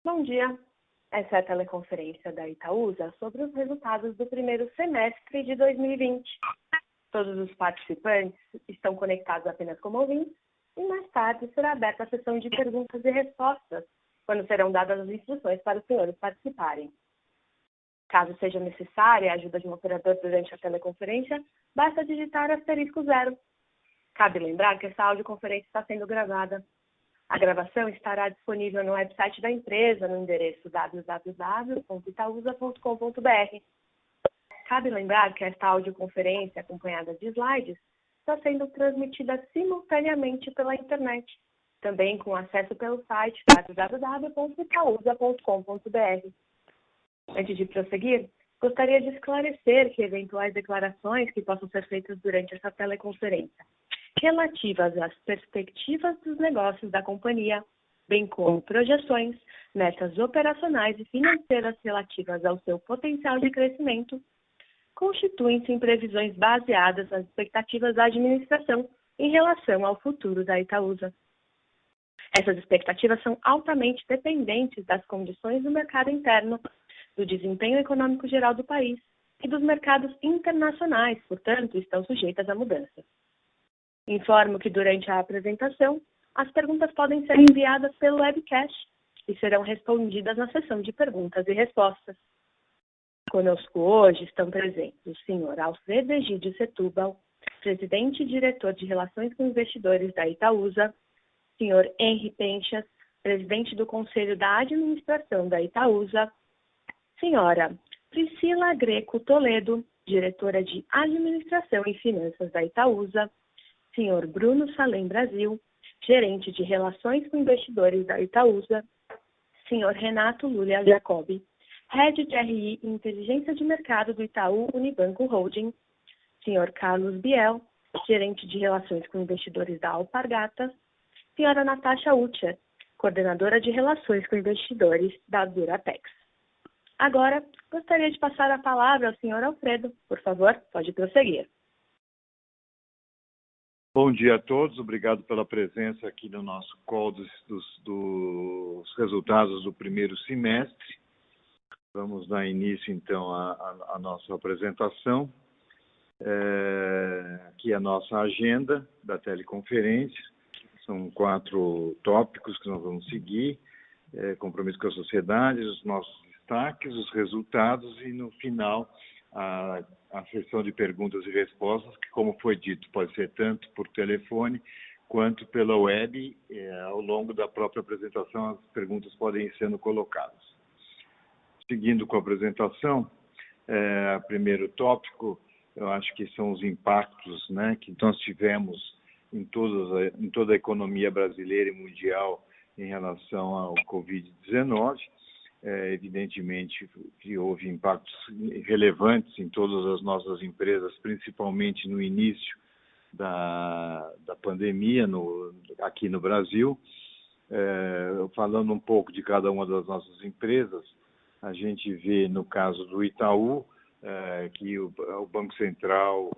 Bom dia. Essa é a teleconferência da Itaúsa sobre os resultados do primeiro semestre de 2020. Todos os participantes estão conectados apenas como ouvintes e mais tarde será aberta a sessão de perguntas e respostas, quando serão dadas as instruções para os senhores participarem. Caso seja necessária a ajuda de um operador durante a teleconferência, basta digitar *0. Cabe lembrar que essa audioconferência está sendo gravada. A gravação estará disponível no website da empresa no endereço www.itausa.com.br. Cabe lembrar que esta audioconferência, acompanhada de slides, está sendo transmitida simultaneamente pela internet, também com acesso pelo site www.itausa.com.br. Antes de prosseguir, gostaria de esclarecer que eventuais declarações que possam ser feitas durante essa teleconferência relativas às perspectivas dos negócios da companhia, bem como projeções, metas operacionais e financeiras relativas ao seu potencial de crescimento, constituem-se em previsões baseadas nas expectativas da administração em relação ao futuro da Itaúsa. Essas expectativas são altamente dependentes das condições do mercado interno, do desempenho econômico geral do país e dos mercados internacionais, portanto, estão sujeitas a mudanças. Informo que durante a apresentação, as perguntas podem ser enviadas pelo webcast e serão respondidas na sessão de perguntas e respostas. Conosco hoje estão presentes o senhor Alfredo Egídio Setúbal, presidente e diretor de Relações com Investidores da Itaúsa, senhor Henri Penchas, presidente do Conselho da Administração da Itaúsa, senhora Priscila Greco Toledo, diretora de Administração e Finanças da Itaúsa, senhor Bruno Salem Brasil, gerente de Relações com Investidores da Itaúsa, senhor Renato Lulia Jacobi, head de RI e Inteligência de Mercado do Itaú Unibanco Holding, senhor Carlos Biel, gerente de Relações com Investidores da Alpargatas, senhora Natasha Utcher, coordenadora de Relações com Investidores da Duratex. Agora, gostaria de passar a palavra ao senhor Alfredo. Por favor, pode prosseguir. Bom dia a todos, obrigado pela presença aqui no nosso call dos resultados do primeiro semestre. Vamos dar início, então, à nossa apresentação. Aqui a nossa agenda da teleconferência. São 4 tópicos que nós vamos seguir. Compromisso com a sociedade, os nossos destaques, os resultados e, no final, a sessão de perguntas e respostas, que, como foi dito, pode ser tanto por telefone quanto pela web. Ao longo da própria apresentação, as perguntas podem ir sendo colocadas. Seguindo com a apresentação, primeiro tópico, eu acho que são os impactos, né, que nós tivemos em toda a economia brasileira e mundial em relação ao Covid-19. Evidentemente que houve impactos relevantes em todas as nossas empresas, principalmente no início da pandemia aqui no Brasil. Falando um pouco de cada uma das nossas empresas, a gente vê no caso do Itaú, que o Banco Central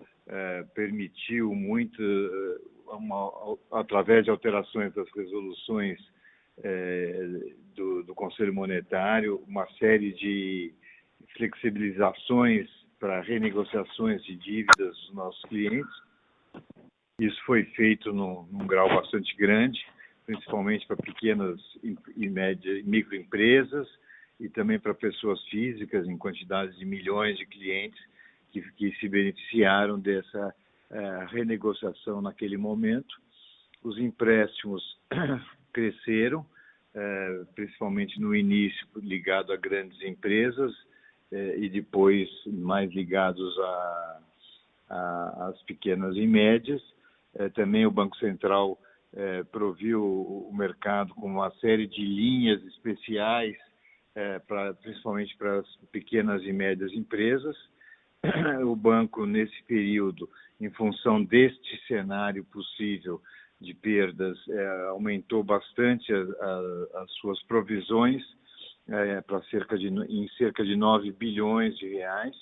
permitiu muito, através de alterações das resoluções do Conselho Monetário, uma série de flexibilizações para renegociações de dívidas dos nossos clientes. Isso foi feito num grau bastante grande, principalmente para pequenas e médias microempresas e também para pessoas físicas, em quantidades de milhões de clientes que se beneficiaram dessa renegociação naquele momento. Os empréstimos cresceram, principalmente no início ligado a grandes empresas e depois mais ligados às pequenas e médias. Também o Banco Central proviu o mercado com uma série de linhas especiais, principalmente para as pequenas e médias empresas. O banco, nesse período, em função deste cenário possível de perdas, aumentou bastante as suas provisões para cerca de 9 bilhões de reais,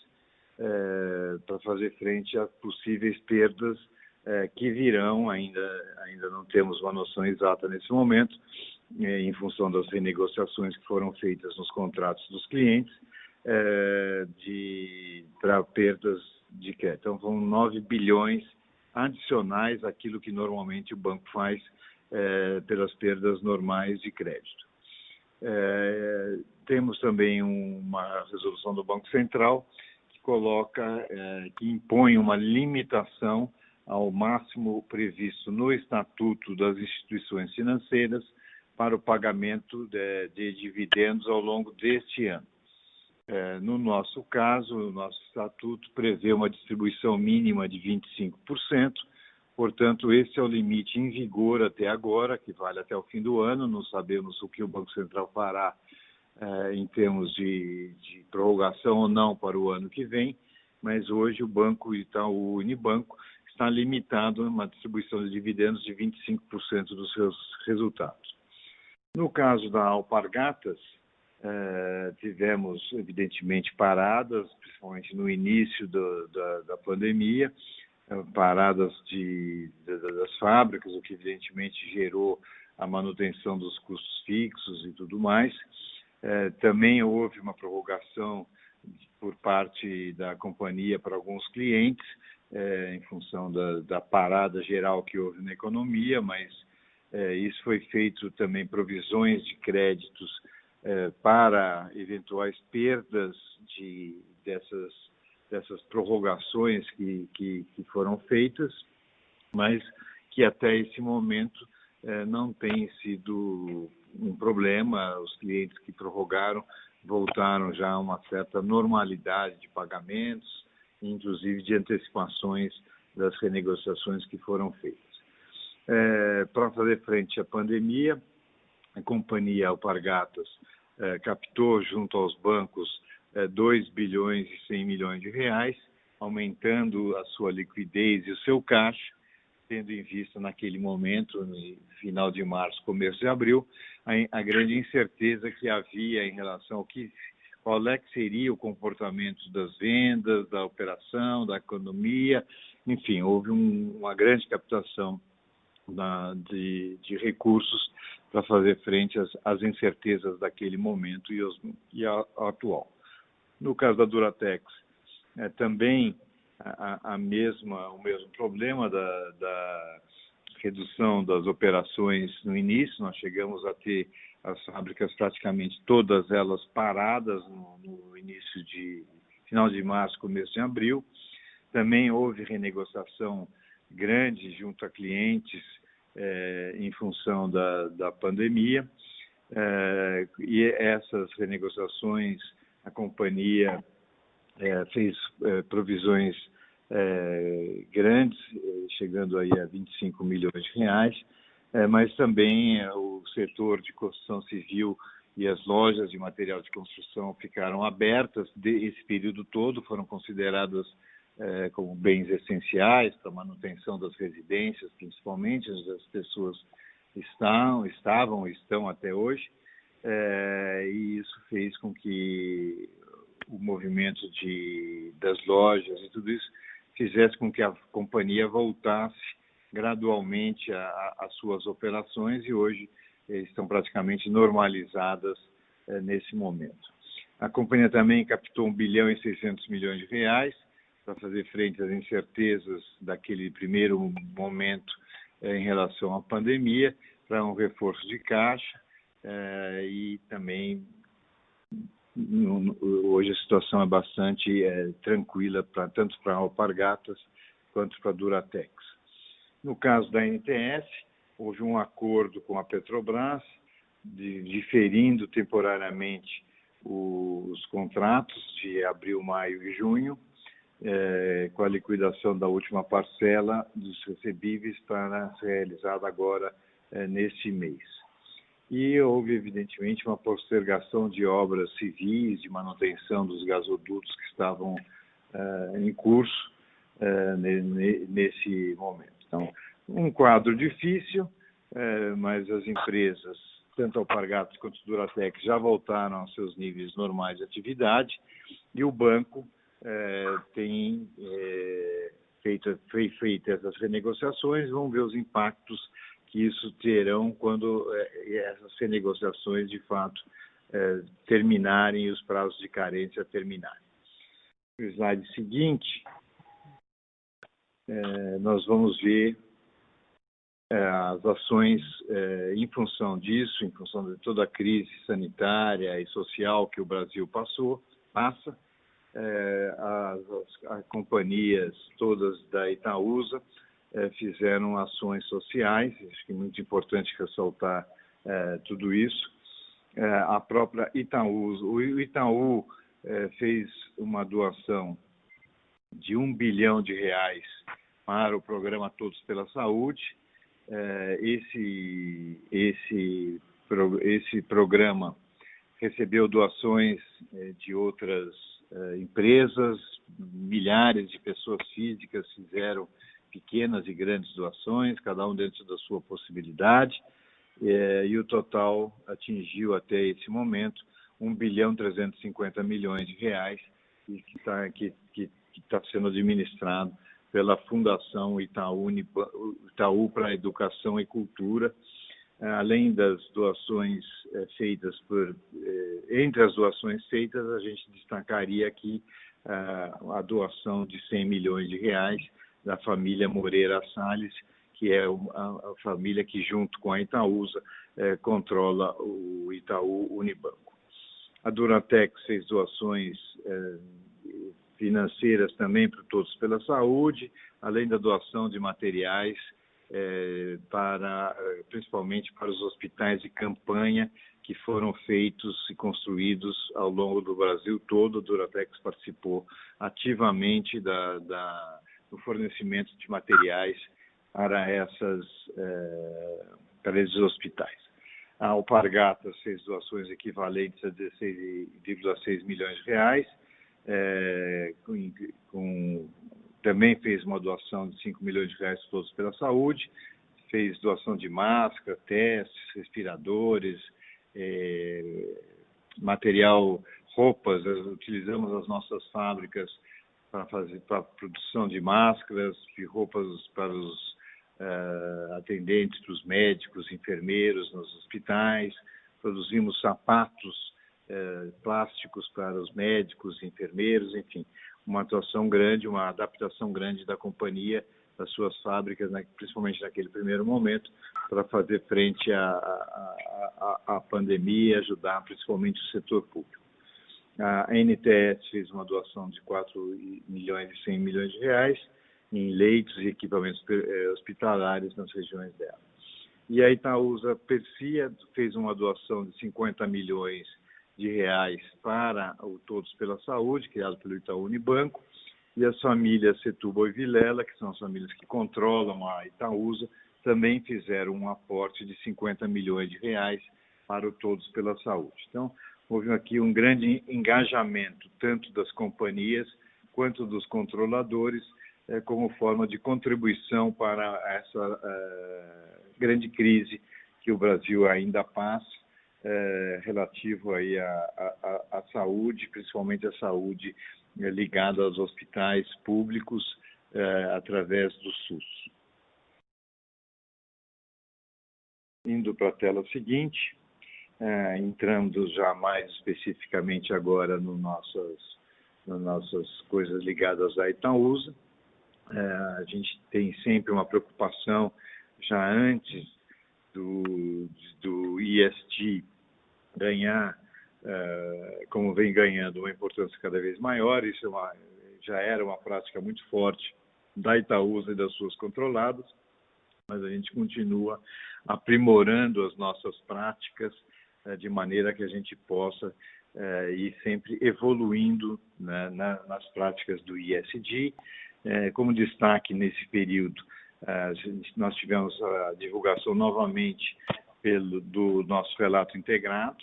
para fazer frente a possíveis perdas que virão, ainda não temos uma noção exata nesse momento, em função das renegociações que foram feitas nos contratos dos clientes, para perdas de crédito. Então, foram 9 bilhões adicionais àquilo que normalmente o banco faz pelas perdas normais de crédito. Temos também uma resolução do Banco Central que impõe uma limitação ao máximo previsto no Estatuto das Instituições Financeiras para o pagamento de dividendos ao longo deste ano. No nosso caso, o nosso Estatuto prevê uma distribuição mínima de 25%, portanto, esse é o limite em vigor até agora, que vale até o fim do ano. Não sabemos o que o Banco Central fará em termos de prorrogação ou não para o ano que vem, mas hoje o Banco Itaú Unibanco está limitado a uma distribuição de dividendos de 25% dos seus resultados. No caso da Alpargatas, tivemos, evidentemente, paradas, principalmente no início da pandemia, paradas das fábricas, o que, evidentemente, gerou a manutenção dos custos fixos e tudo mais. Também houve uma prorrogação por parte da companhia para alguns clientes, em função da parada geral que houve na economia, mas isso foi feito também provisões de créditos para eventuais perdas dessas prorrogações que foram feitas, mas que até esse momento não tem sido um problema. Os clientes que prorrogaram voltaram já a uma certa normalidade de pagamentos, inclusive de antecipações das renegociações que foram feitas. Para fazer frente à pandemia, a companhia Alpargatas captou junto aos bancos 2 bilhões e 100 milhões de reais, aumentando a sua liquidez e o seu caixa, tendo em vista naquele momento, no final de março, começo de abril, a grande incerteza que havia em relação ao qual é que seria o comportamento das vendas, da operação, da economia. Enfim, houve uma grande captação de recursos para fazer frente às incertezas daquele momento e ao atual. No caso da Duratex, também o mesmo problema da redução das operações no início. Nós chegamos a ter as fábricas praticamente todas elas paradas no início final de março, começo de abril. Também houve renegociação grande junto a clientes em função da pandemia, e essas renegociações a companhia fez provisões grandes, chegando aí a 25 milhões de reais, mas também o setor de construção civil e as lojas de material de construção ficaram abertas esse período todo, foram consideradas como bens essenciais para a manutenção das residências, principalmente, onde as pessoas estavam e estão até hoje, e isso fez com que o movimento das lojas e tudo isso fizesse com que a companhia voltasse gradualmente às suas operações, e hoje estão praticamente normalizadas nesse momento. A companhia também captou 1 bilhão e 600 milhões de reais para fazer frente às incertezas daquele primeiro momento em relação à pandemia, para um reforço de caixa, e também hoje a situação é bastante tranquila, tanto para a Alpargatas quanto para a Duratex. No caso da NTS, houve um acordo com a Petrobras, diferindo temporariamente os contratos de abril, maio e junho, com a liquidação da última parcela dos recebíveis para ser realizada agora neste mês. E houve, evidentemente, uma postergação de obras civis, de manutenção dos gasodutos que estavam em curso nesse momento. Então, um quadro difícil, mas as empresas, tanto a Alpargatas quanto a Duratex, já voltaram aos seus níveis normais de atividade, e o banco tem feito essas renegociações. Vamos ver os impactos que isso terão quando essas renegociações, de fato, terminarem e os prazos de carência terminarem. No slide seguinte, nós vamos ver as ações em função disso, em função de toda a crise sanitária e social que o Brasil passa. As companhias todas da Itaúsa fizeram ações sociais, acho que é muito importante ressaltar tudo isso. A própria Itaúsa, o Itaú fez uma doação de R$1 bilhão para o programa Todos pela Saúde. Esse programa recebeu doações de outras empresas, milhares de pessoas físicas fizeram pequenas e grandes doações, cada um dentro da sua possibilidade, e o total atingiu até esse momento R$1,350 bilhão, que está sendo administrado pela Fundação Itaú para a Educação e Cultura, além das doações feitas entre as doações feitas, a gente destacaria aqui a doação de R$100 milhões da família Moreira Salles, que é a família que, junto com a Itaúsa, controla o Itaú Unibanco. A Duratex fez doações financeiras também para Todos pela Saúde, além da doação de materiais principalmente para os hospitais de campanha que foram feitos e construídos ao longo do Brasil todo. A Duratex participou ativamente do fornecimento de materiais para esses hospitais. A Alpargatas fez doações equivalentes a R$16,6 milhões, também fez uma doação de R$5 milhões Todos pela Saúde, fez doação de máscara, testes, respiradores, material, roupas. Utilizamos as nossas fábricas para a produção de máscaras, de roupas para os atendentes, para os médicos, enfermeiros nos hospitais. Produzimos sapatos plásticos para os médicos, enfermeiros, enfim, uma atuação grande, uma adaptação grande da companhia, das suas fábricas, principalmente naquele primeiro momento, para fazer frente à pandemia, ajudar principalmente o setor público. A NTS fez uma doação de R$4,1 milhões em leitos e equipamentos hospitalares nas regiões dela. E a Itaúsa Perfia fez uma doação de R$50 milhões para o Todos pela Saúde, criado pelo Itaú Unibanco, e as famílias Setúbal e Vilela, que são as famílias que controlam a Itaúsa, também fizeram um aporte de R$50 milhões para o Todos pela Saúde. Então, houve aqui um grande engajamento, tanto das companhias quanto dos controladores, como forma de contribuição para essa grande crise que o Brasil ainda passa, relativo aí à saúde, principalmente a saúde ligada aos hospitais públicos através do SUS. Indo para a tela seguinte, entrando já mais especificamente agora nas nossas coisas ligadas à Itaúsa, a gente tem sempre uma preocupação já antes do ESG ganhar, como vem ganhando, uma importância cada vez maior. Isso já era uma prática muito forte da Itaúsa e das suas controladas, mas a gente continua aprimorando as nossas práticas de maneira que a gente possa ir sempre evoluindo, né, nas práticas do ESG. Como destaque nesse período, nós tivemos a divulgação novamente do nosso relato integrado,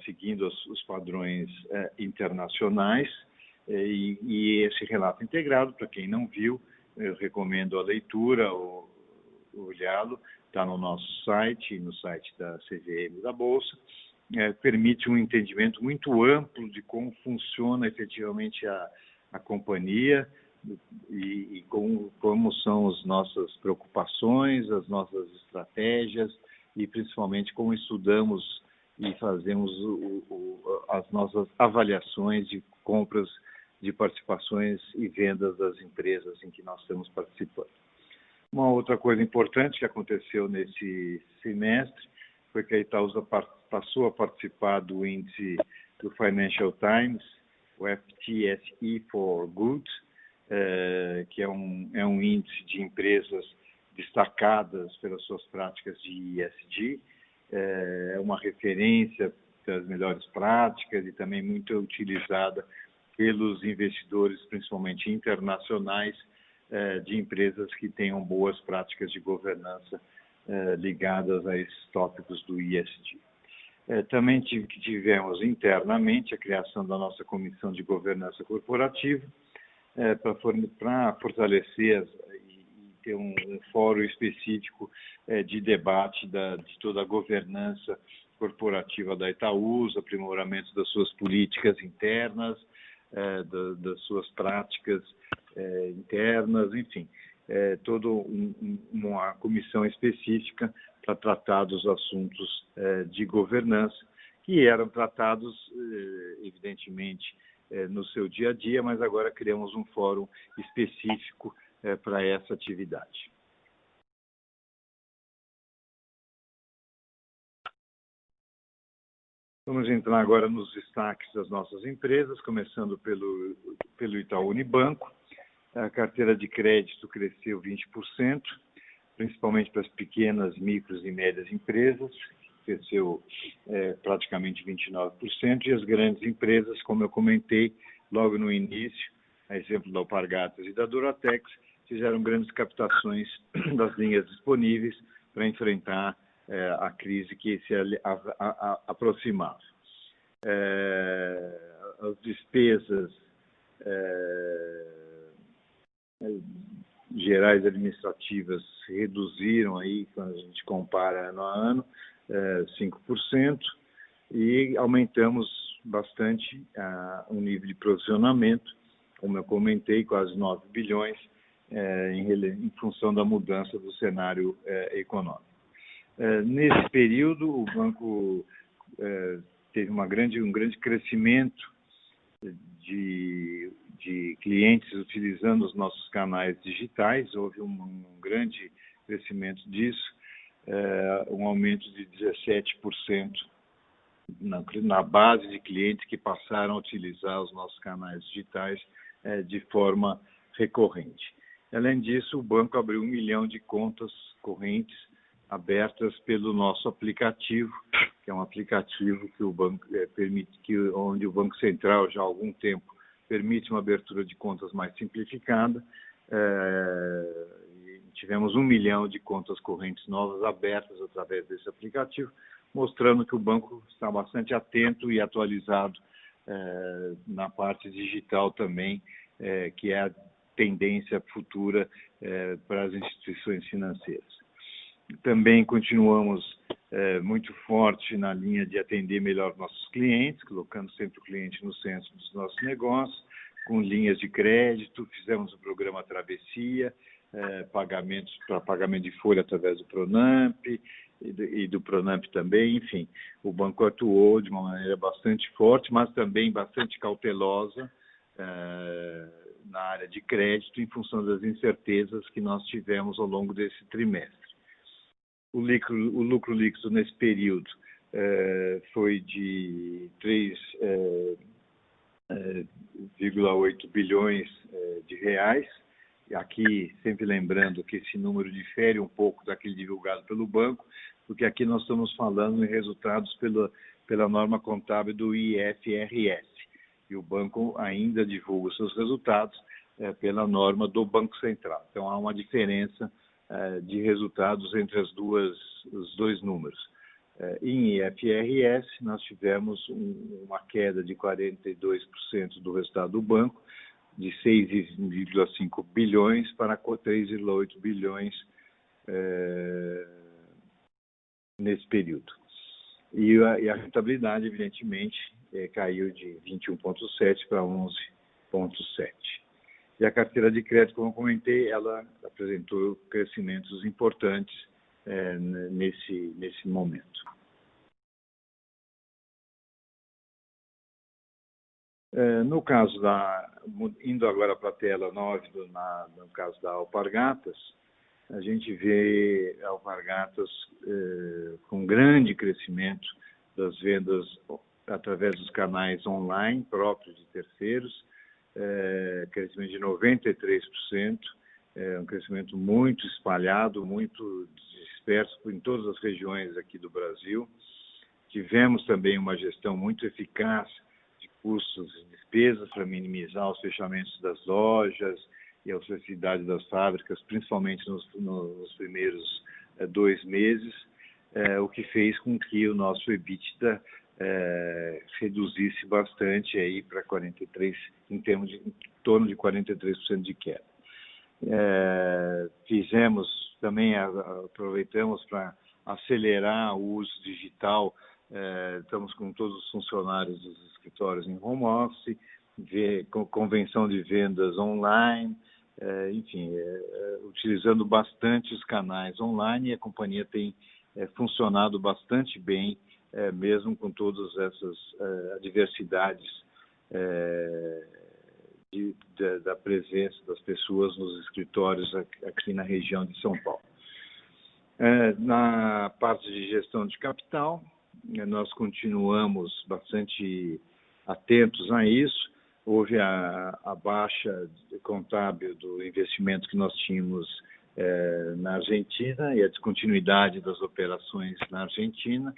seguindo os padrões internacionais, e esse relato integrado, para quem não viu, eu recomendo a leitura ou olhá-lo, está no nosso site, no site da CVM da Bolsa. Permite um entendimento muito amplo de como funciona efetivamente a companhia, e como são as nossas preocupações, as nossas estratégias e principalmente como estudamos e fazemos as nossas avaliações de compras de participações e vendas das empresas em que nós estamos participando. Uma outra coisa importante que aconteceu nesse semestre foi que a Itaúsa passou a participar do índice do Financial Times, o FTSE4Good, que é um índice de empresas destacadas pelas suas práticas de ESG, é uma referência das melhores práticas e também muito utilizada pelos investidores, principalmente internacionais, de empresas que tenham boas práticas de governança ligadas a esses tópicos do ESG. Também tivemos internamente a criação da nossa Comissão de Governança Corporativa para fortalecer e ter um fórum específico de debate de toda a governança corporativa da Itaúsa, aprimoramento das suas políticas internas, das suas práticas internas, enfim, toda uma comissão específica para tratar dos assuntos de governança, que eram tratados, evidentemente, no seu dia a dia, mas agora criamos um fórum específico para essa atividade. Vamos entrar agora nos destaques das nossas empresas, começando pelo Itaú Unibanco. A carteira de crédito cresceu 20%, principalmente para as pequenas, micros e médias empresas, cresceu praticamente 29%, e as grandes empresas, como eu comentei logo no início, a exemplo da Alpargatas e da Duratex, fizeram grandes captações das linhas disponíveis para enfrentar a crise que se aproximava. As despesas gerais administrativas se reduziram aí, quando a gente compara ano a ano, 5%, e aumentamos bastante o nível de provisionamento, como eu comentei, quase 9 bilhões, em função da mudança do cenário econômico. Nesse período, o banco teve um grande crescimento de clientes utilizando os nossos canais digitais, houve um grande crescimento disso, um aumento de 17% na base de clientes que passaram a utilizar os nossos canais digitais de forma recorrente. Além disso, o banco abriu 1 milhão de contas correntes abertas pelo nosso aplicativo, que é um aplicativo que o banco onde o Banco Central já há algum tempo permite uma abertura de contas mais simplificada. Tivemos 1 milhão de contas correntes novas abertas através desse aplicativo, mostrando que o banco está bastante atento e atualizado na parte digital também, que é a tendência futura para as instituições financeiras. Também continuamos muito forte na linha de atender melhor nossos clientes, colocando sempre o cliente no centro dos nossos negócios, com linhas de crédito, fizemos o programa Travessia, pagamentos para pagamento de folha através do Pronamp e do Pronamp também, enfim. O banco atuou de uma maneira bastante forte, mas também bastante cautelosa na área de crédito, em função das incertezas que nós tivemos ao longo desse trimestre. O lucro líquido nesse período foi de 3,8 bilhões de reais. E aqui, sempre lembrando que esse número difere um pouco daquele divulgado pelo banco, porque aqui nós estamos falando em resultados pela norma contábil do IFRS. E o banco ainda divulga os seus resultados pela norma do Banco Central. Então, há uma diferença de resultados entre os dois números. Em IFRS, nós tivemos uma queda de 42% do resultado do banco, de 6,5 bilhões para 3,8 bilhões nesse período. E a rentabilidade, evidentemente, caiu de 21,7 para 11,7. E a carteira de crédito, como eu comentei, ela apresentou crescimentos importantes nesse momento. No caso indo agora para a tela 9, no caso da Alpargatas, a gente vê Alpargatas com grande crescimento das vendas através dos canais online próprios de terceiros, crescimento de 93%, um crescimento muito espalhado, muito disperso em todas as regiões aqui do Brasil. Tivemos também uma gestão muito eficaz de custos e despesas para minimizar os fechamentos das lojas e a ociosidade das fábricas, principalmente nos primeiros 2 meses, o que fez com que o nosso EBITDA reduzisse bastante aí para 43%, em torno de 43% de queda. Aproveitamos para acelerar o uso digital. Estamos com todos os funcionários dos escritórios em home office, convenção de vendas online, utilizando bastante os canais online, e a companhia tem funcionado bastante bem, mesmo com todas essas adversidades da presença das pessoas nos escritórios aqui na região de São Paulo. Na parte de gestão de capital, nós continuamos bastante atentos a isso. Houve a baixa contábil do investimento que nós tínhamos na Argentina e a descontinuidade das operações na Argentina,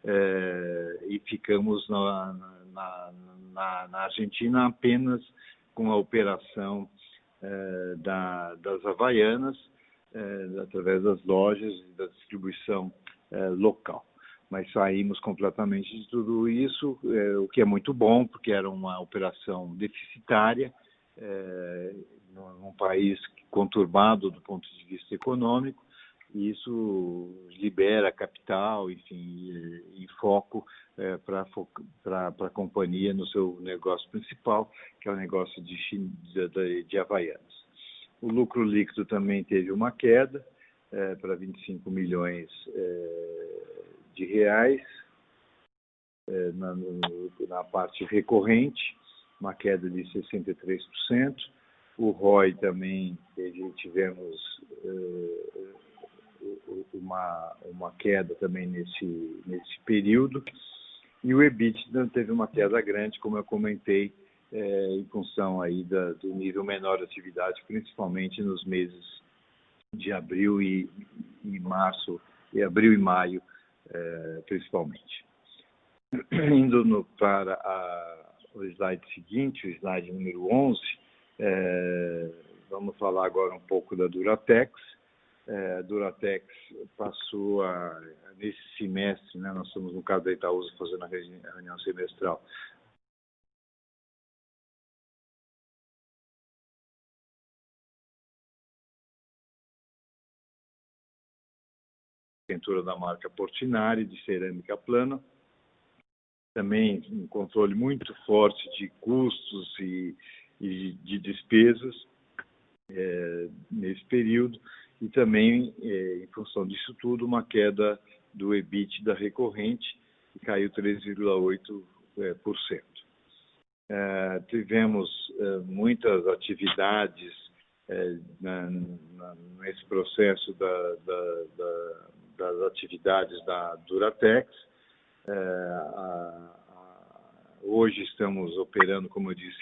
e ficamos na Argentina apenas com a operação das Havaianas, através das lojas e da distribuição local. Mas saímos completamente de tudo isso, o que é muito bom, porque era uma operação deficitária, num país conturbado do ponto de vista econômico, e isso libera capital, enfim, e foco para a companhia no seu negócio principal, que é o negócio de Havaianas. O lucro líquido também teve uma queda para 25 milhões de reais na parte recorrente, uma queda de 63%. O ROI também, tivemos uma queda também nesse período, e o EBITDA teve uma queda grande, como eu comentei, em função aí do nível menor de atividade, principalmente nos meses de abril e maio, principalmente. Indo para o slide seguinte, o slide número 11, vamos falar agora um pouco da Duratex. A Duratex passou nesse semestre, né, nós estamos no caso da Itaúsa fazendo a reunião semestral, pintura da marca Portinari, de cerâmica plana, também um controle muito forte de custos e de despesas nesse período, e também, em função disso tudo, uma queda do EBITDA recorrente, que caiu 3,8%. Tivemos muitas atividades nesse processo das atividades da Duratex. Hoje estamos operando, como eu disse,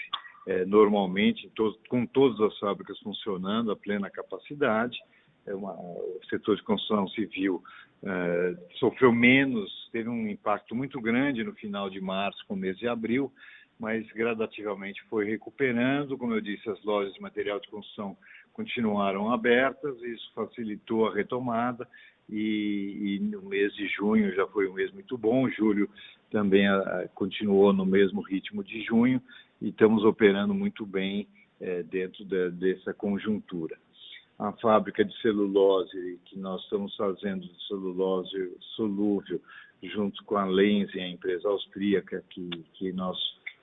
normalmente, com todas as fábricas funcionando a plena capacidade. O setor de construção civil sofreu menos, teve um impacto muito grande no final de março, com o mês de abril, mas gradativamente foi recuperando. Como eu disse, as lojas de material de construção continuaram abertas, isso facilitou a retomada, e no mês de junho já foi um mês muito bom. Julho também continuou no mesmo ritmo de junho, e estamos operando muito bem dentro dessa conjuntura. A fábrica de celulose, que nós estamos fazendo de celulose solúvel, junto com a Lenzing, a empresa austríaca que nós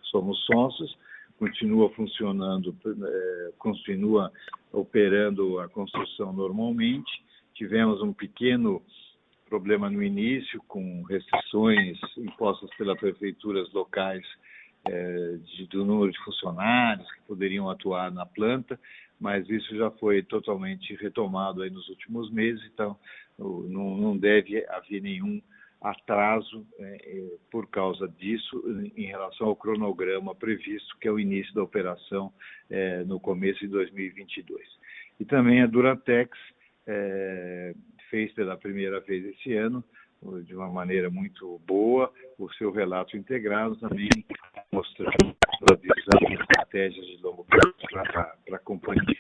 somos sócios, continua funcionando, continua operando a construção normalmente. Tivemos um pequeno problema no início, com restrições impostas pelas prefeituras locais do número de funcionários que poderiam atuar na planta, mas isso já foi totalmente retomado aí nos últimos meses, então não deve haver nenhum atraso por causa disso em relação ao cronograma previsto, que é o início da operação no começo de 2022. E também a Duratex fez pela primeira vez esse ano, de uma maneira muito boa, o seu relato integrado, também mostrando a visão e estratégias de longo prazo para a companhia.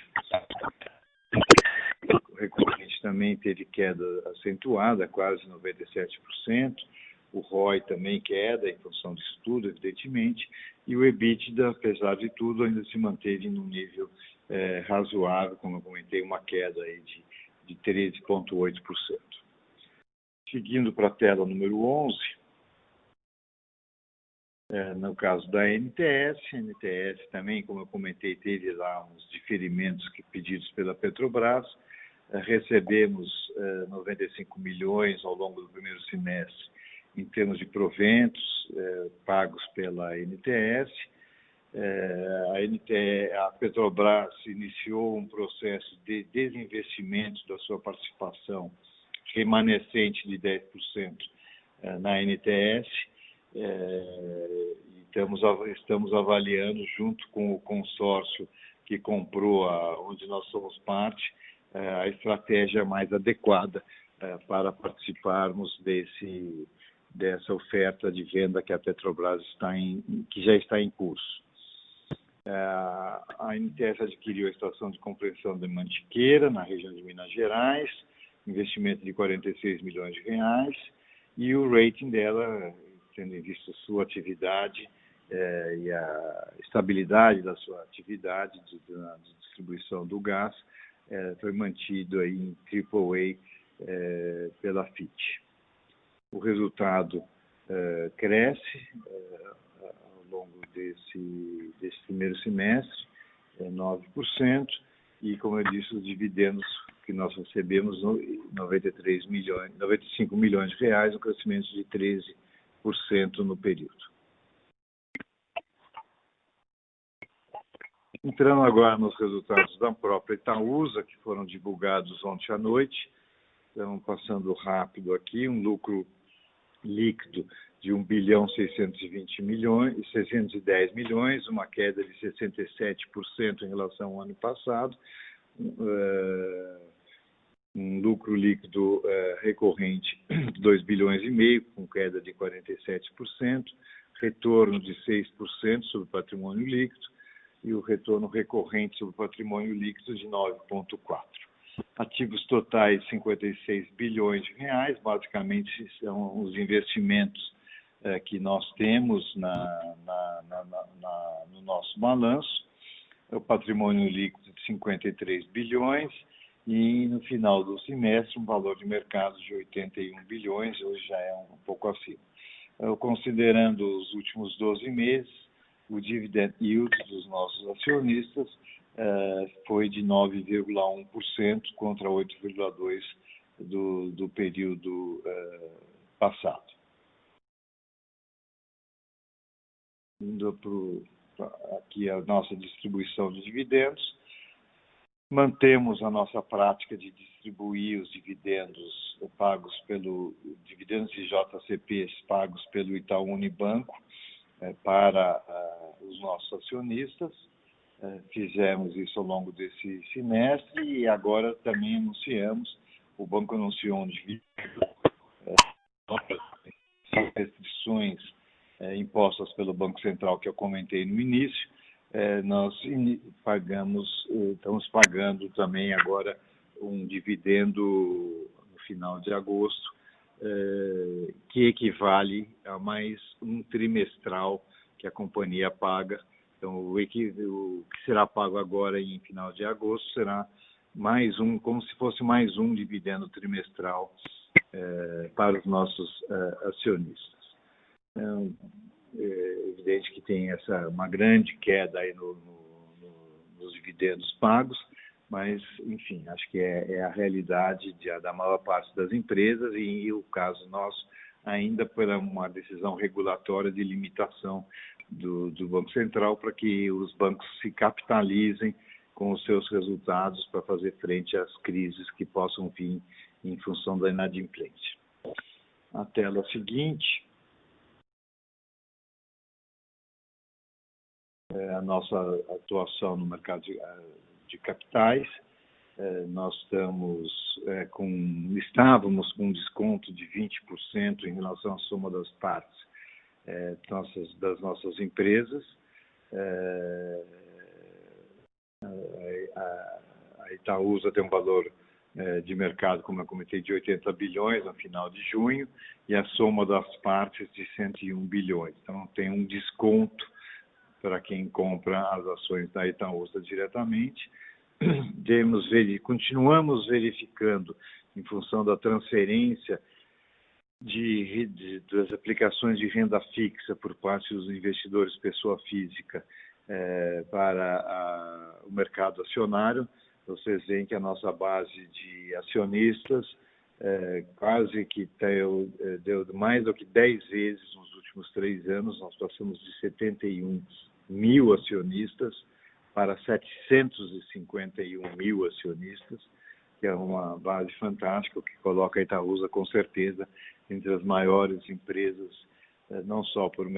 O recorrente também teve queda acentuada, quase 97%, o ROI também queda, em função disso tudo, evidentemente, e o EBITDA, apesar de tudo, ainda se manteve num nível razoável, como eu comentei, uma queda aí de 13,8%. Seguindo para a tela número 11, no caso da NTS, a NTS também, como eu comentei, teve lá uns diferimentos pedidos pela Petrobras, recebemos 95 milhões ao longo do primeiro semestre em termos de proventos pagos pela NTS. A Petrobras iniciou um processo de desinvestimento da sua participação remanescente de 10% na NTS. Estamos avaliando, junto com o consórcio que comprou, onde nós somos parte, a estratégia mais adequada para participarmos dessa oferta de venda que a Petrobras que já está em curso. A NTS adquiriu a estação de compressão de Mantiqueira, na região de Minas Gerais, investimento de 46 milhões de reais, e o rating dela, tendo em vista sua atividade e a estabilidade da sua atividade de distribuição do gás, foi mantido aí em AAA pela Fitch. O resultado cresce ao longo desse primeiro semestre, 9%, e, como eu disse, os dividendos que nós recebemos, 95 milhões de reais, um crescimento de 13% no período. Entrando agora nos resultados da própria Itaúsa, que foram divulgados ontem à noite, estamos passando rápido aqui, um lucro líquido de 1.610 milhões, uma queda de 67% em relação ao ano passado, um lucro líquido recorrente de 2,5 bilhões, com queda de 47%, retorno de 6% sobre o patrimônio líquido e o retorno recorrente sobre o patrimônio líquido de 9,4%. Ativos totais 56 bilhões de reais, basicamente são os investimentos que nós temos no nosso balanço, o patrimônio líquido de 53 bilhões e no final do semestre um valor de mercado de 81 bilhões, hoje já é um pouco acima. Considerando os últimos 12 meses, o dividend yield dos nossos acionistas foi de 9,1% contra 8,2% do período passado. Indo aqui a nossa distribuição de dividendos, mantemos a nossa prática de distribuir os dividendos dividendos de JCPs pagos pelo Itaú Unibanco para os nossos acionistas. Fizemos isso ao longo desse semestre e agora também anunciamos, o banco anunciou um dividendo, restrições impostas pelo Banco Central que eu comentei no início, nós estamos pagando também agora um dividendo no final de agosto, que equivale a mais um trimestral que a companhia paga. Então, o que será pago agora em final de agosto será como se fosse mais um dividendo trimestral para os nossos acionistas. é evidente que tem uma grande queda aí nos dividendos pagos, mas, enfim, acho que é a realidade da maior parte das empresas e o caso nosso ainda por uma decisão regulatória de limitação do Banco Central para que os bancos se capitalizem com os seus resultados para fazer frente às crises que possam vir em função da inadimplência. A tela seguinte é a nossa atuação no mercado de capitais. Nós estávamos com um desconto de 20% em relação à soma das partes das nossas empresas. A Itaúsa tem um valor de mercado, como eu comentei, de 80 bilhões no final de junho, e a soma das partes de 101 bilhões. Então, tem um desconto para quem compra as ações da Itaúsa diretamente. Continuamos verificando, em função da transferência das aplicações de renda fixa por parte dos investidores pessoa física para o mercado acionário. Vocês veem que a nossa base de acionistas quase que deu mais do que 10 vezes nos últimos 3 anos. Nós passamos de 71 mil acionistas para 751 mil acionistas, que é uma base fantástica, que coloca a Itaúsa, com certeza, entre as maiores empresas, não só pelo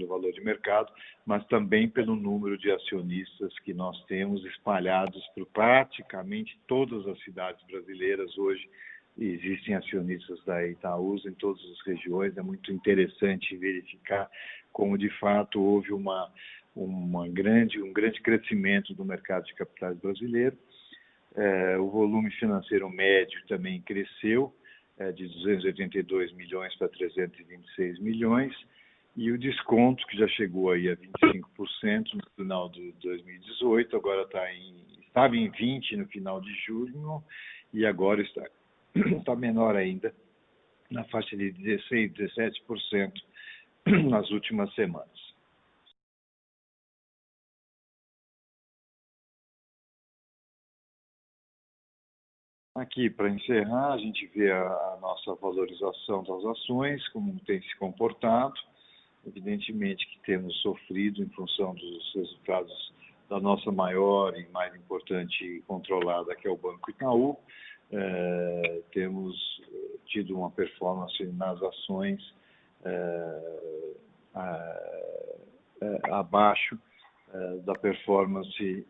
valor de mercado, mas também pelo número de acionistas que nós temos espalhados por praticamente todas as cidades brasileiras. Hoje existem acionistas da Itaúsa em todas as regiões. É muito interessante verificar como, de fato, houve um grande crescimento do mercado de capitais brasileiro. O volume financeiro médio também cresceu, de 282 milhões para 326 milhões, e o desconto, que já chegou aí a 25% no final de 2018, agora estava em 20% no final de junho, e agora está menor ainda, na faixa de 16%, 17% nas últimas semanas. Aqui, para encerrar, a gente vê a nossa valorização das ações, como tem se comportado. Evidentemente que temos sofrido em função dos resultados da nossa maior e mais importante e controlada, que é o Banco Itaú. Temos tido uma performance nas ações abaixo da performance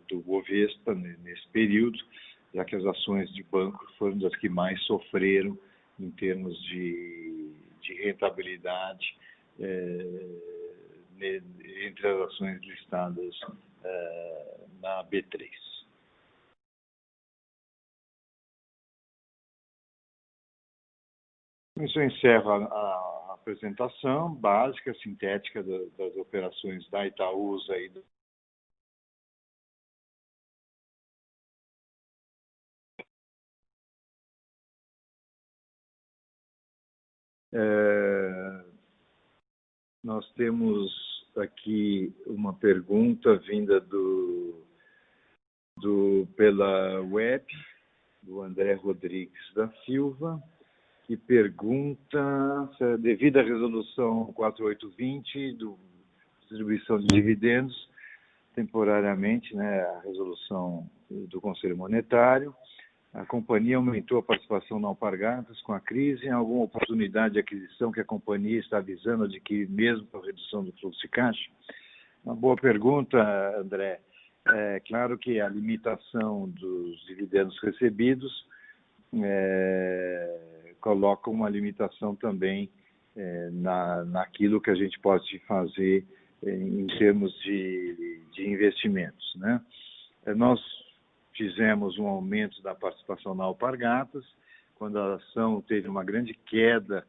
do Bovespa nesse período, já que as ações de banco foram das que mais sofreram em termos de rentabilidade entre as ações listadas na B3. Isso encerra a apresentação básica, sintética das operações da Itaúsa e nós temos aqui uma pergunta vinda pela web, do André Rodrigues da Silva, que pergunta, devido à resolução 4820 do distribuição de dividendos, temporariamente, né, a resolução do Conselho Monetário, a companhia aumentou a participação na Alpargatas com a crise. Em alguma oportunidade de aquisição que a companhia está visando adquirir mesmo com a redução do fluxo de caixa? Uma boa pergunta, André. É claro que a limitação dos dividendos recebidos coloca uma limitação também naquilo que a gente pode fazer em termos de investimentos, né? Nós fizemos um aumento da participação na Alpargatas, quando a ação teve uma grande queda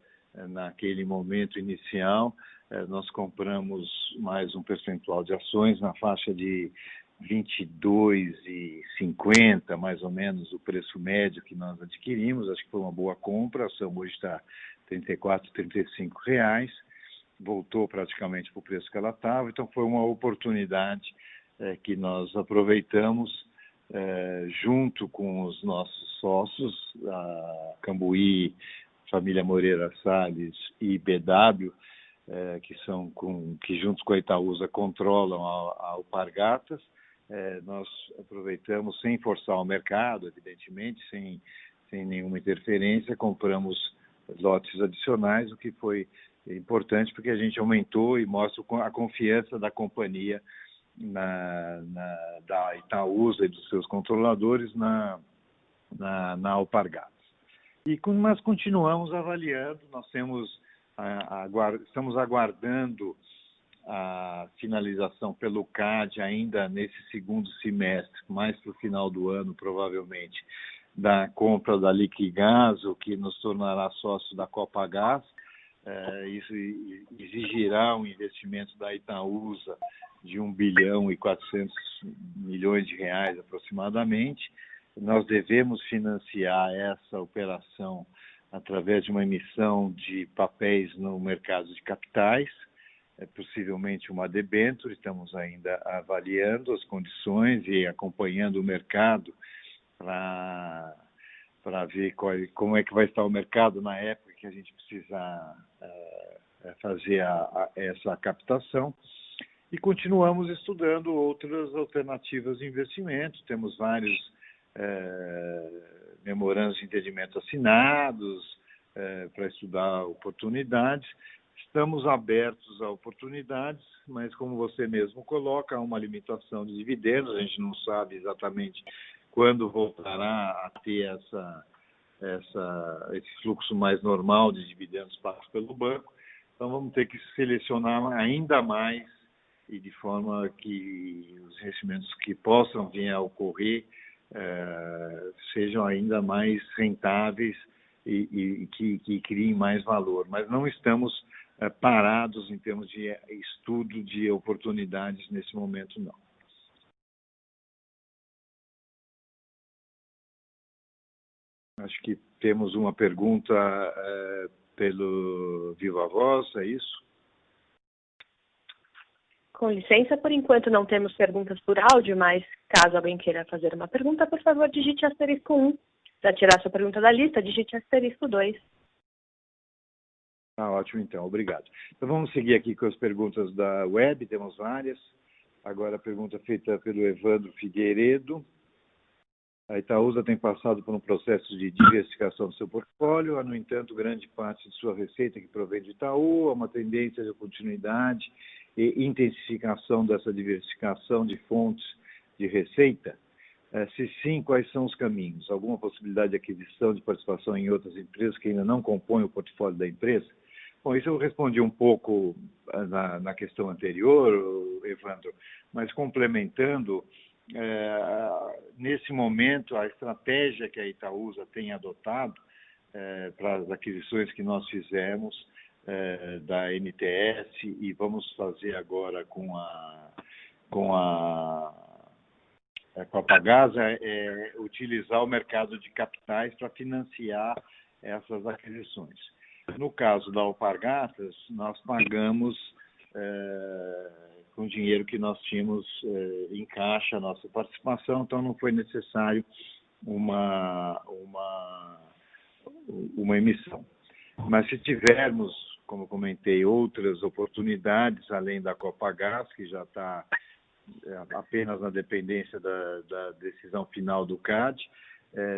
naquele momento inicial. Nós compramos mais um percentual de ações na faixa de 22,50, mais ou menos, o preço médio que nós adquirimos. Acho que foi uma boa compra. A ação hoje está R$ 34, R$ 35. voltou praticamente para o preço que ela estava, então foi uma oportunidade que nós aproveitamos junto com os nossos sócios, a Cambuí, família Moreira Salles e BW, que juntos com a Itaúsa controlam a Alpargatas. Nós aproveitamos sem forçar o mercado, evidentemente, sem nenhuma interferência, compramos lotes adicionais, o que foi importante porque a gente aumentou e mostra a confiança da companhia da Itaúsa e dos seus controladores na Alpargatas. Mas continuamos avaliando, nós estamos aguardando a finalização pelo CAD ainda nesse segundo semestre, mais para o final do ano, provavelmente, da compra da Liquigás, o que nos tornará sócio da Copagás. Isso exigirá um investimento da Itaúsa de 1 bilhão e 400 milhões de reais aproximadamente. Nós devemos financiar essa operação através de uma emissão de papéis no mercado de capitais, possivelmente uma debênture. Estamos ainda avaliando as condições e acompanhando o mercado para ver como é que vai estar o mercado na época que a gente precisar fazer essa captação. E continuamos estudando outras alternativas de investimento. Temos vários memorandos de entendimento assinados para estudar oportunidades. Estamos abertos a oportunidades, mas como você mesmo coloca, há uma limitação de dividendos, a gente não sabe exatamente quando voltará a ter esse fluxo mais normal de dividendos pagos pelo banco. Então vamos ter que selecionar ainda mais e de forma que os investimentos que possam vir a ocorrer sejam ainda mais rentáveis e que criem mais valor. Mas não estamos parados em termos de estudo de oportunidades nesse momento, não. Acho que temos uma pergunta pelo Viva Voz, é isso? Com licença, por enquanto não temos perguntas por áudio, mas caso alguém queira fazer uma pergunta, por favor, digite asterisco 1. Para tirar sua pergunta da lista, digite asterisco 2. Ótimo, então, obrigado. Então vamos seguir aqui com as perguntas da web, temos várias. Agora a pergunta feita pelo Evandro Figueiredo. A Itaúsa tem passado por um processo de diversificação do seu portfólio, há, no entanto, grande parte de sua receita que provém do Itaú, há uma tendência de continuidade e intensificação dessa diversificação de fontes de receita. Se sim, quais são os caminhos? Alguma possibilidade de aquisição de participação em outras empresas que ainda não compõem o portfólio da empresa? Bom, isso eu respondi um pouco na questão anterior, Evandro, mas complementando, nesse momento, a estratégia que a Itaúsa tem adotado para as aquisições que nós fizemos da NTS e vamos fazer agora com a Copagás é utilizar o mercado de capitais para financiar essas aquisições. No caso da Alpargatas, nós pagamos com o dinheiro que nós tínhamos em caixa a nossa participação, então não foi necessário uma emissão. Mas se tivermos, como comentei, outras oportunidades, além da Copagás, que já está apenas na dependência da decisão final do CAD,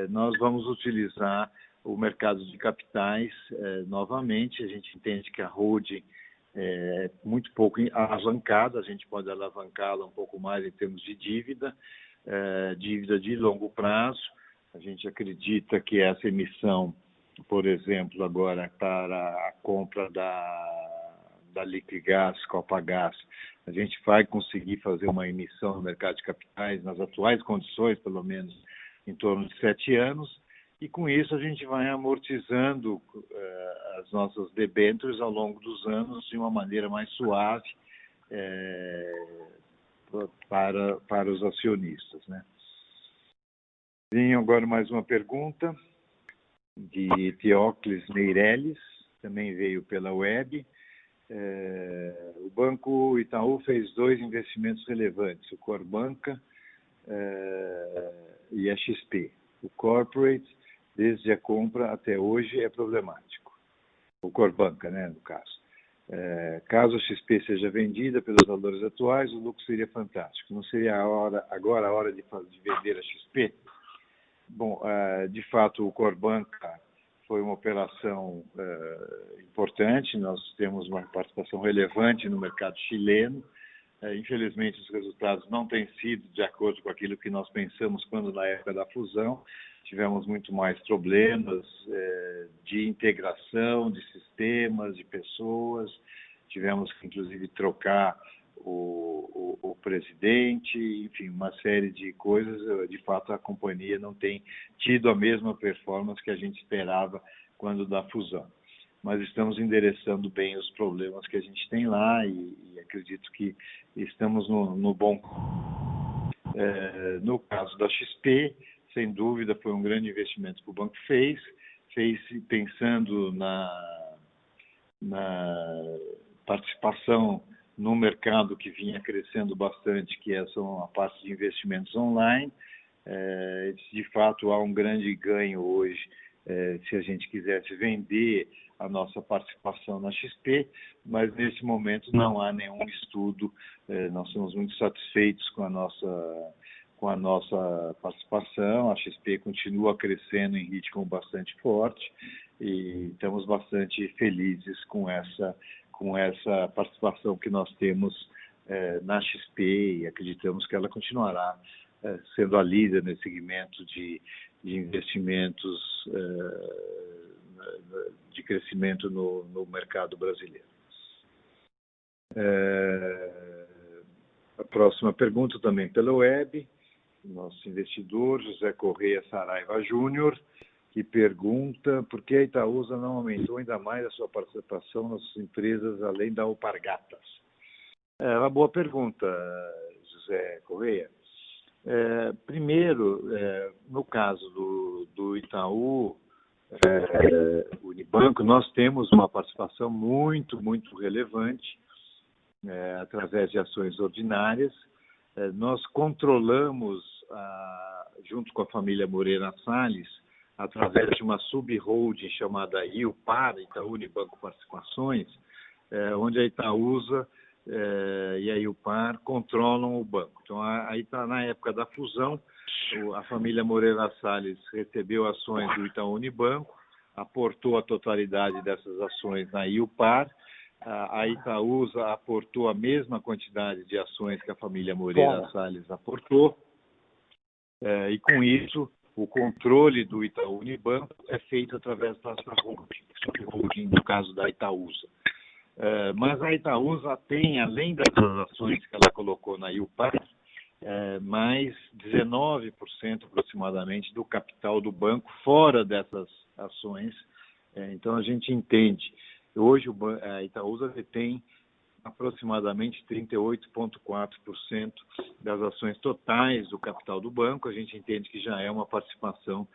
nós vamos utilizar o mercado de capitais novamente. A gente entende que a holding é muito pouco alavancada, a gente pode alavancá-la um pouco mais em termos de dívida de longo prazo. A gente acredita que essa emissão, por exemplo, agora para a compra da Liquigás, Copagás, a gente vai conseguir fazer uma emissão no mercado de capitais, nas atuais condições, pelo menos em torno de 7 anos, e com isso a gente vai amortizando as nossas debêntures ao longo dos anos de uma maneira mais suave para os acionistas, né? Vem agora mais uma pergunta de Teócles Meirelles, também veio pela web. O Banco Itaú fez 2 investimentos relevantes, o Corbanca e a XP. O Corporate, desde a compra até hoje, é problemático. O Corbanca, né, no caso. Caso a XP seja vendida pelos valores atuais, o lucro seria fantástico. Não seria agora a hora de vender a XP? Bom, de fato, o Corbanca foi uma operação importante. Nós temos uma participação relevante no mercado chileno. Infelizmente, os resultados não têm sido de acordo com aquilo que nós pensamos quando na época da fusão. Tivemos muito mais problemas de integração de sistemas, de pessoas. Tivemos que, inclusive, trocar o presidente, enfim, uma série de coisas. De fato, a companhia não tem tido a mesma performance que a gente esperava quando da fusão. Mas estamos endereçando bem os problemas que a gente tem lá e acredito que estamos no bom. No caso da XP, sem dúvida, foi um grande investimento que o banco fez pensando na participação no mercado que vinha crescendo bastante, que é a parte de investimentos online. De fato, há um grande ganho hoje se a gente quisesse vender a nossa participação na XP, mas nesse momento não há nenhum estudo. Nós estamos muito satisfeitos com a nossa participação. A XP continua crescendo em ritmo bastante forte e estamos bastante felizes com essa participação que nós temos na XP e acreditamos que ela continuará sendo a líder nesse segmento de investimentos de crescimento no mercado brasileiro. A próxima pergunta também pela web, nosso investidor José Correia Saraiva Júnior, que pergunta por que a Itaúsa não aumentou ainda mais a sua participação nas empresas além da Alpargatas. É uma boa pergunta, José Correia. Primeiro, no caso do Itaú Unibanco, nós temos uma participação muito, muito relevante através de ações ordinárias. Nós controlamos, junto com a família Moreira Salles, através de uma sub-holding chamada IUPAR, Itaú Unibanco Participações, onde a Itaúsa e a IUPAR controlam o banco. Então, aí está na época da fusão, a família Moreira Salles recebeu ações do Itaú Unibanco, aportou a totalidade dessas ações na IUPAR, a Itaúsa aportou a mesma quantidade de ações que a família Moreira Salles aportou, e com isso, o controle do Itaú Unibanco é feito através da sub-holding, no caso da Itaúsa. Mas a Itaúsa tem, além das ações que ela colocou na IUPAR, mais 19% aproximadamente do capital do banco fora dessas ações. Então, a gente entende. Hoje, a Itaúsa detém aproximadamente 38,4% das ações totais do capital do banco. A gente entende que já é uma participação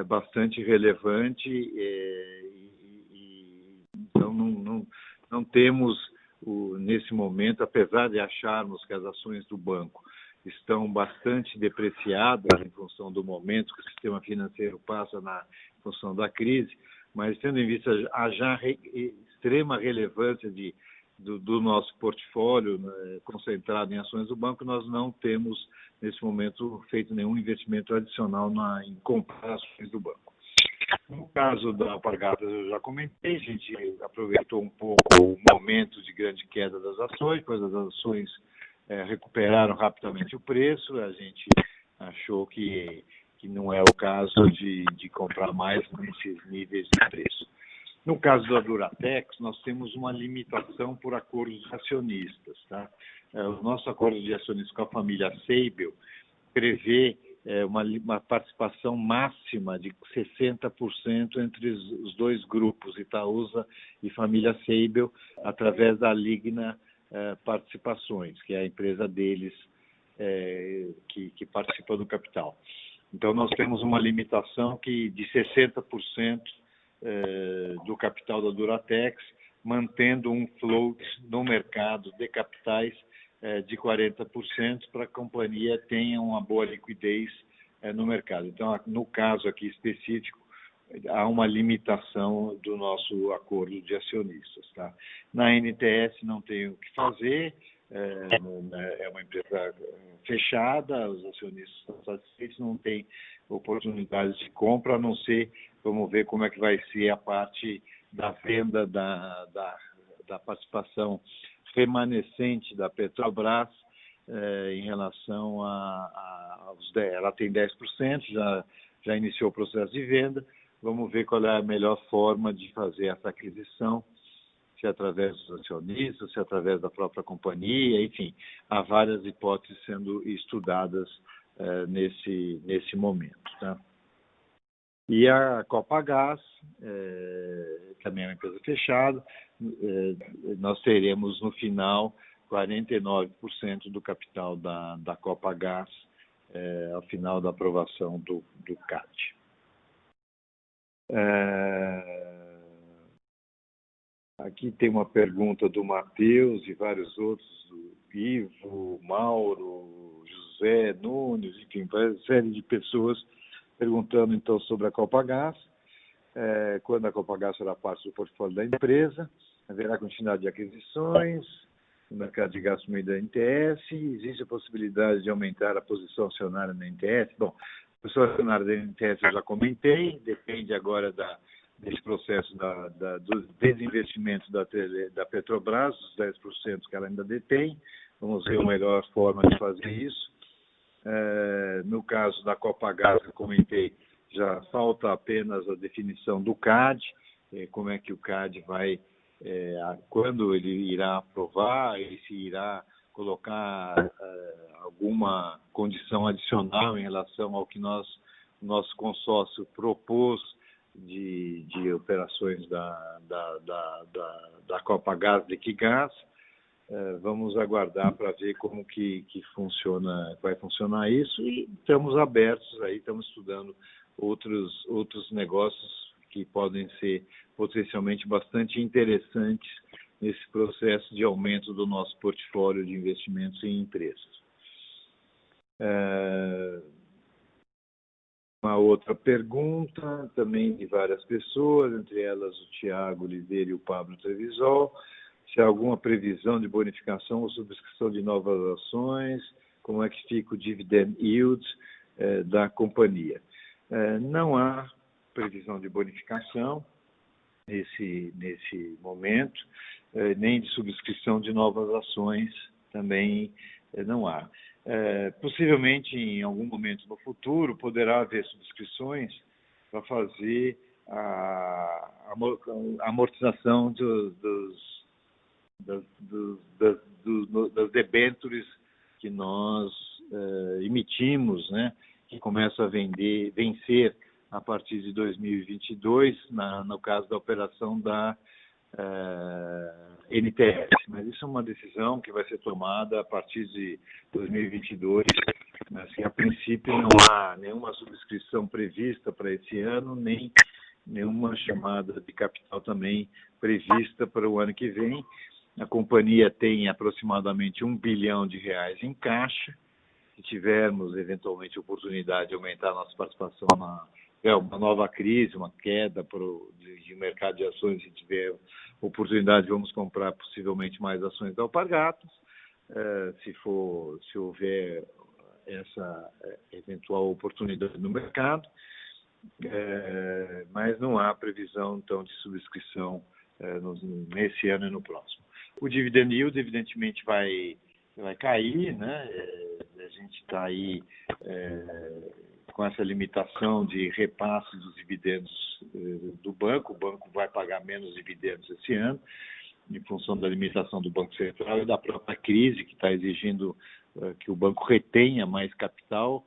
bastante relevante então não temos, nesse momento, apesar de acharmos que as ações do banco estão bastante depreciadas em função do momento que o sistema financeiro passa em função da crise, mas tendo em vista a já extrema relevância do nosso portfólio concentrado em ações do banco, nós não temos, nesse momento, feito nenhum investimento adicional em comprar ações do banco. No caso da Alpargatas, eu já comentei, a gente aproveitou um pouco o momento de grande queda das ações, pois as ações recuperaram rapidamente o preço, a gente achou que não é o caso de comprar mais nesses níveis de preço. No caso da Duratex, nós temos uma limitação por acordos de acionistas. Tá? O nosso acordo de acionistas com a família Seibel prevê uma participação máxima de 60% entre os dois grupos, Itaúsa e família Seibel, através da Ligna Participações, que é a empresa deles que participa do capital. Então, nós temos uma limitação de 60% do capital da Duratex, mantendo um float no mercado de capitais de 40% para que a companhia tenha uma boa liquidez no mercado. Então, no caso aqui específico, há uma limitação do nosso acordo de acionistas. Tá? Na NTS não tem o que fazer, é uma empresa fechada, os acionistas estão satisfeitos, não tem oportunidades de compra, a não ser, vamos ver como é que vai ser a parte da venda da participação remanescente da Petrobras em relação aos 10%. Ela tem 10%, já iniciou o processo de venda. Vamos ver qual é a melhor forma de fazer essa aquisição, se é através dos acionistas, se é através da própria companhia, enfim, há várias hipóteses sendo estudadas nesse momento. Tá? E a Copagaz, também é uma empresa fechada, nós teremos no final 49% do capital da Copagaz ao final da aprovação do CAD. Aqui tem uma pergunta do Matheus e vários outros, do Ivo, Mauro, José, Nunes, enfim, uma série de pessoas perguntando então sobre a Copagaz, quando a Copagaz será parte do portfólio da empresa, haverá continuidade de aquisições no mercado de gás meio da NTS, existe a possibilidade de aumentar a posição acionária na NTS? Bom, a posição acionária da NTS eu já comentei, depende agora desse processo do desinvestimento da Petrobras, os 10% que ela ainda detém, vamos ver a melhor forma de fazer isso. No caso da Copagaz, eu comentei, já falta apenas a definição do CAD, como é que o CAD vai, quando ele irá aprovar, e se irá colocar alguma condição adicional em relação ao que nosso consórcio propôs de operações da Copagaz Liquigás. Vamos aguardar para ver como que vai funcionar isso, e estamos abertos aí, estamos estudando outros negócios que podem ser potencialmente bastante interessantes nesse processo de aumento do nosso portfólio de investimentos em empresas. Uma outra pergunta, também de várias pessoas, entre elas o Tiago Oliveira e o Pablo Trevisol, se há alguma previsão de bonificação ou subscrição de novas ações, como é que fica o dividend yield da companhia. Não há previsão de bonificação nesse momento, nem de subscrição de novas ações também não há. Possivelmente, em algum momento no futuro, poderá haver subscrições para fazer a amortização das debêntures que nós emitimos, né, que começam a vencer a partir de 2022, no caso da operação da NTS. Mas isso é uma decisão que vai ser tomada a partir de 2022. Assim, a princípio, não há nenhuma subscrição prevista para esse ano, nem nenhuma chamada de capital também prevista para o ano que vem. A companhia tem aproximadamente R$1 bilhão em caixa. Se tivermos, eventualmente, oportunidade de aumentar a nossa participação uma nova crise, uma queda de mercado de ações, se tiver oportunidade, vamos comprar possivelmente mais ações da Alpargatas, se houver essa eventual oportunidade no mercado, mas não há previsão, então, de subscrição nesse ano e no próximo. O dividend yield, evidentemente, vai cair, né? A gente está aí com essa limitação de repasse dos dividendos do banco. O banco vai pagar menos dividendos esse ano, em função da limitação do Banco Central e da própria crise, que está exigindo que o banco retenha mais capital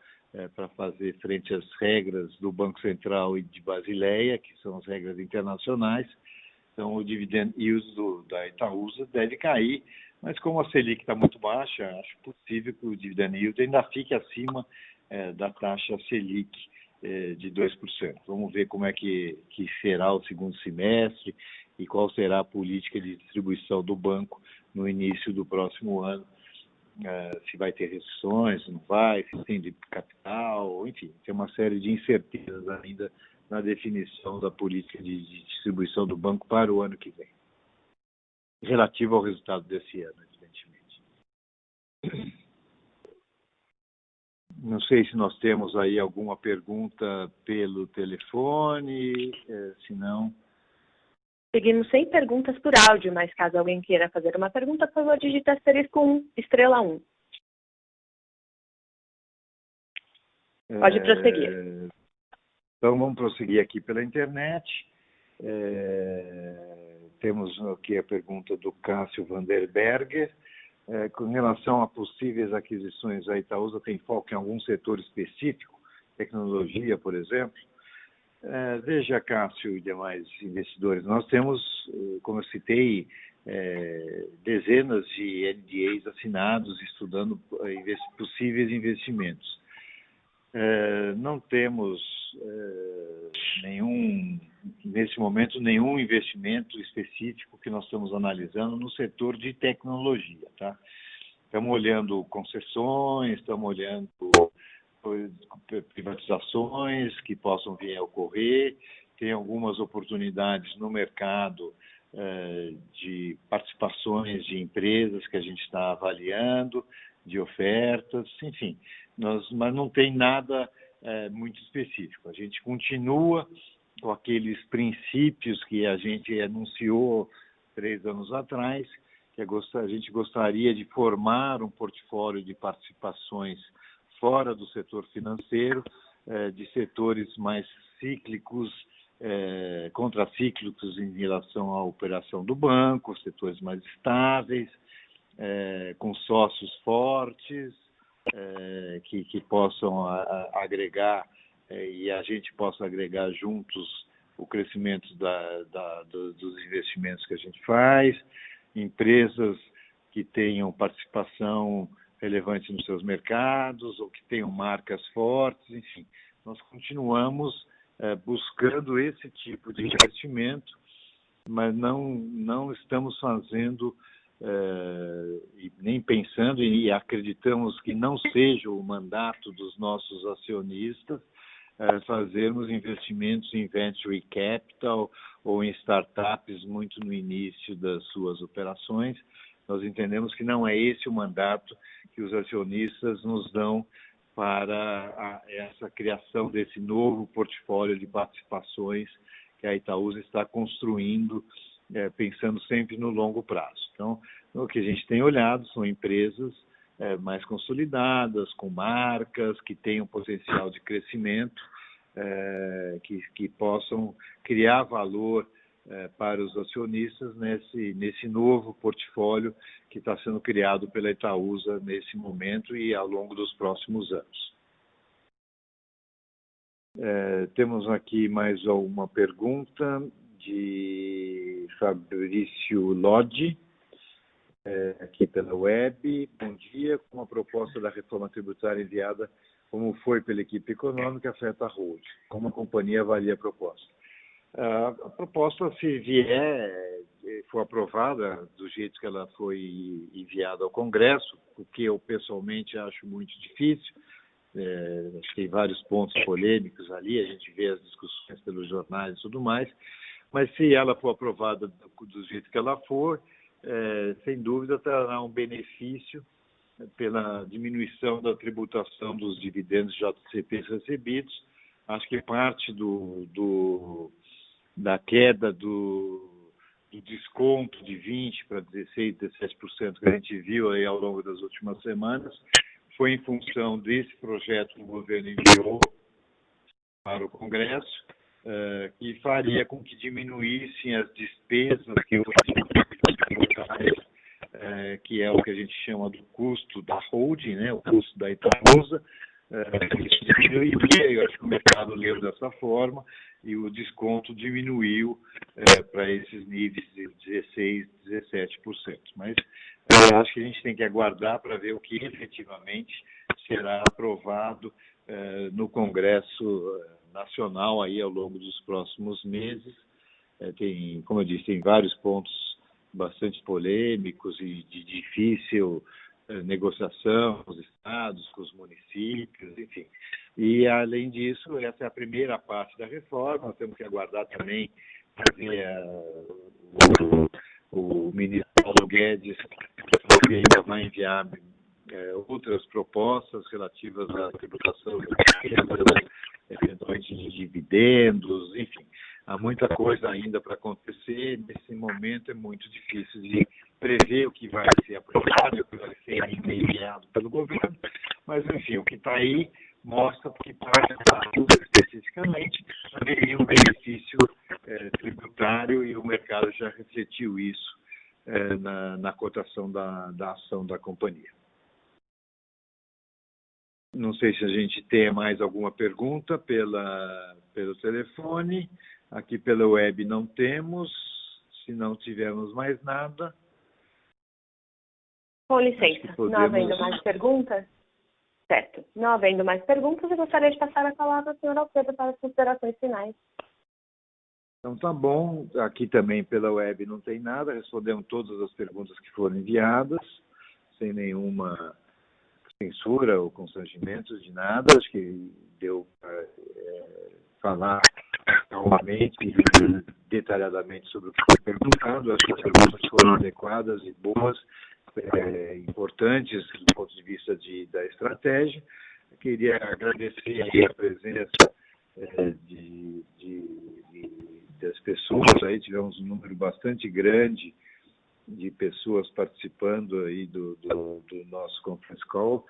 para fazer frente às regras do Banco Central e de Basileia, que são as regras internacionais. Então, o dividend yield da Itaúsa deve cair, mas como a Selic está muito baixa, acho possível que o dividend yield ainda fique acima da taxa Selic de 2%. Vamos ver como é que será o segundo semestre e qual será a política de distribuição do banco no início do próximo ano. Se vai ter restrições, se não vai, se tem de capital, enfim, tem uma série de incertezas ainda na definição da política de distribuição do banco para o ano que vem, relativo ao resultado desse ano, evidentemente. Não sei se nós temos aí alguma pergunta pelo telefone, se não... Seguimos sem perguntas por áudio, mas caso alguém queira fazer uma pergunta, por favor, digite estrela 1. Pode prosseguir. Então, vamos prosseguir aqui pela internet. Temos aqui a pergunta do Cássio Vanderberger. Com relação a possíveis aquisições, a Itaúsa tem foco em algum setor específico? Tecnologia, por exemplo? Veja, Cássio e demais investidores, nós temos, como eu citei, dezenas de NDAs assinados estudando possíveis investimentos. Não temos nesse momento, nenhum investimento específico que nós estamos analisando no setor de tecnologia, tá? Estamos olhando concessões, estamos olhando privatizações que possam vir a ocorrer, tem algumas oportunidades no mercado de participações de empresas que a gente está avaliando, de ofertas, enfim, mas não tem nada muito específico. A gente continua com aqueles princípios que a gente anunciou 3 anos atrás, que a gente gostaria de formar um portfólio de participações fora do setor financeiro, de setores mais cíclicos, contracíclicos em relação à operação do banco, setores mais estáveis, com sócios fortes, que possam agregar e a gente possa agregar juntos o crescimento dos investimentos que a gente faz, empresas que tenham participação relevante nos seus mercados ou que tenham marcas fortes, enfim. Nós continuamos buscando esse tipo de investimento, mas não estamos fazendo e nem pensando e acreditamos que não seja o mandato dos nossos acionistas fazermos investimentos em venture capital ou em startups muito no início das suas operações. Nós entendemos que não é esse o mandato que os acionistas nos dão para essa criação desse novo portfólio de participações que a Itaúsa está construindo, pensando sempre no longo prazo. Então, o que a gente tem olhado são empresas mais consolidadas, com marcas, que tenham potencial de crescimento, que possam criar valor para os acionistas nesse novo portfólio que está sendo criado pela Itaúsa nesse momento e ao longo dos próximos anos. Temos aqui mais uma pergunta de Fabrício Lodi, aqui pela web. Bom dia, com a proposta da reforma tributária enviada, como foi pela equipe econômica, afeta a Hold. Como a companhia avalia a proposta? A proposta, se for aprovada do jeito que ela foi enviada ao Congresso, o que eu pessoalmente acho muito difícil, acho que tem vários pontos polêmicos ali, a gente vê as discussões pelos jornais e tudo mais, mas se ela for aprovada do jeito que ela for, sem dúvida trará um benefício pela diminuição da tributação dos dividendos JCPs recebidos. Acho que parte da queda do desconto de 20% para 16%, 17% que a gente viu aí ao longo das últimas semanas foi em função desse projeto que o governo enviou para o Congresso, que faria com que diminuíssem as despesas que que é o que a gente chama do custo da holding, né, o custo da Itaúsa, eu acho que o mercado leu dessa forma e o desconto diminuiu para esses níveis de 16%, 17%. Mas acho que a gente tem que aguardar para ver o que efetivamente será aprovado no Congresso Nacional aí ao longo dos próximos meses. tem, como eu disse, tem vários pontos bastante polêmicos e de difícil negociação com os estados, com os municípios, enfim. E, além disso, essa é a primeira parte da reforma. Nós temos que aguardar também para ver o ministro Paulo Guedes, que ainda vai enviar outras propostas relativas à tributação de eventualmente de dividendos, enfim. Há muita coisa ainda para acontecer. Nesse momento é muito difícil de prever o que vai ser aprovado, o que vai ser enviado pelo governo, mas, enfim, o que está aí mostra que, para especificamente, haveria um benefício tributário e o mercado já refletiu isso na cotação da ação da companhia. Não sei se a gente tem mais alguma pergunta pelo telefone. Aqui pela web não temos. Se não tivermos mais nada... Com licença, não havendo mais perguntas? Certo. Não havendo mais perguntas, eu gostaria de passar a palavra ao senhor Alfredo para as considerações finais. Então, tá bom. Aqui também pela web não tem nada. Respondemos todas as perguntas que foram enviadas, sem nenhuma censura ou constrangimento de nada. Acho que deu para falar calmamente e detalhadamente sobre o que foi perguntado. Acho que as perguntas foram adequadas e boas, importantes do ponto de vista da estratégia. Eu queria agradecer aí a presença das pessoas. Aí tivemos um número bastante grande de pessoas participando aí do nosso conference call,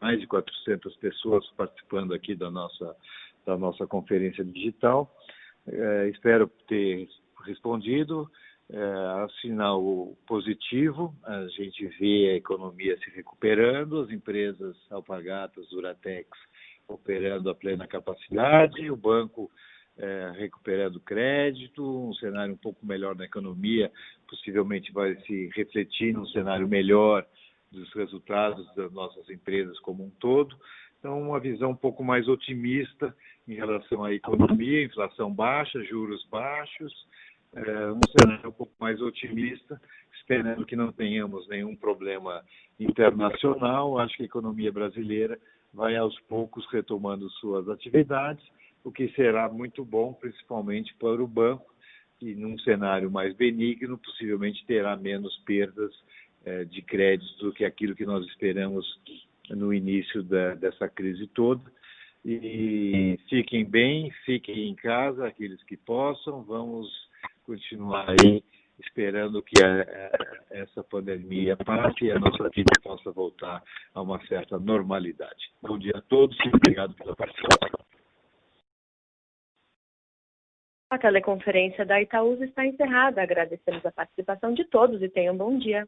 mais de 400 pessoas participando aqui da nossa conferência digital. Espero ter respondido. Sinal positivo, a gente vê a economia se recuperando, as empresas Alpargatas, Duratex operando a plena capacidade, o banco recuperando crédito, um cenário um pouco melhor na economia, possivelmente vai se refletir num cenário melhor dos resultados das nossas empresas como um todo. Então, uma visão um pouco mais otimista em relação à economia, inflação baixa, juros baixos, um cenário um pouco mais otimista, esperando que não tenhamos nenhum problema internacional. Acho que a economia brasileira vai aos poucos retomando suas atividades, o que será muito bom, principalmente para o banco, que num cenário mais benigno, possivelmente terá menos perdas de crédito do que aquilo que nós esperamos no início dessa crise toda. E fiquem bem, fiquem em casa, aqueles que possam. Vamos continuar aí esperando que essa pandemia passe e a nossa vida possa voltar a uma certa normalidade. Bom dia a todos e obrigado pela participação. A teleconferência da Itaúsa está encerrada. Agradecemos a participação de todos e tenham um bom dia.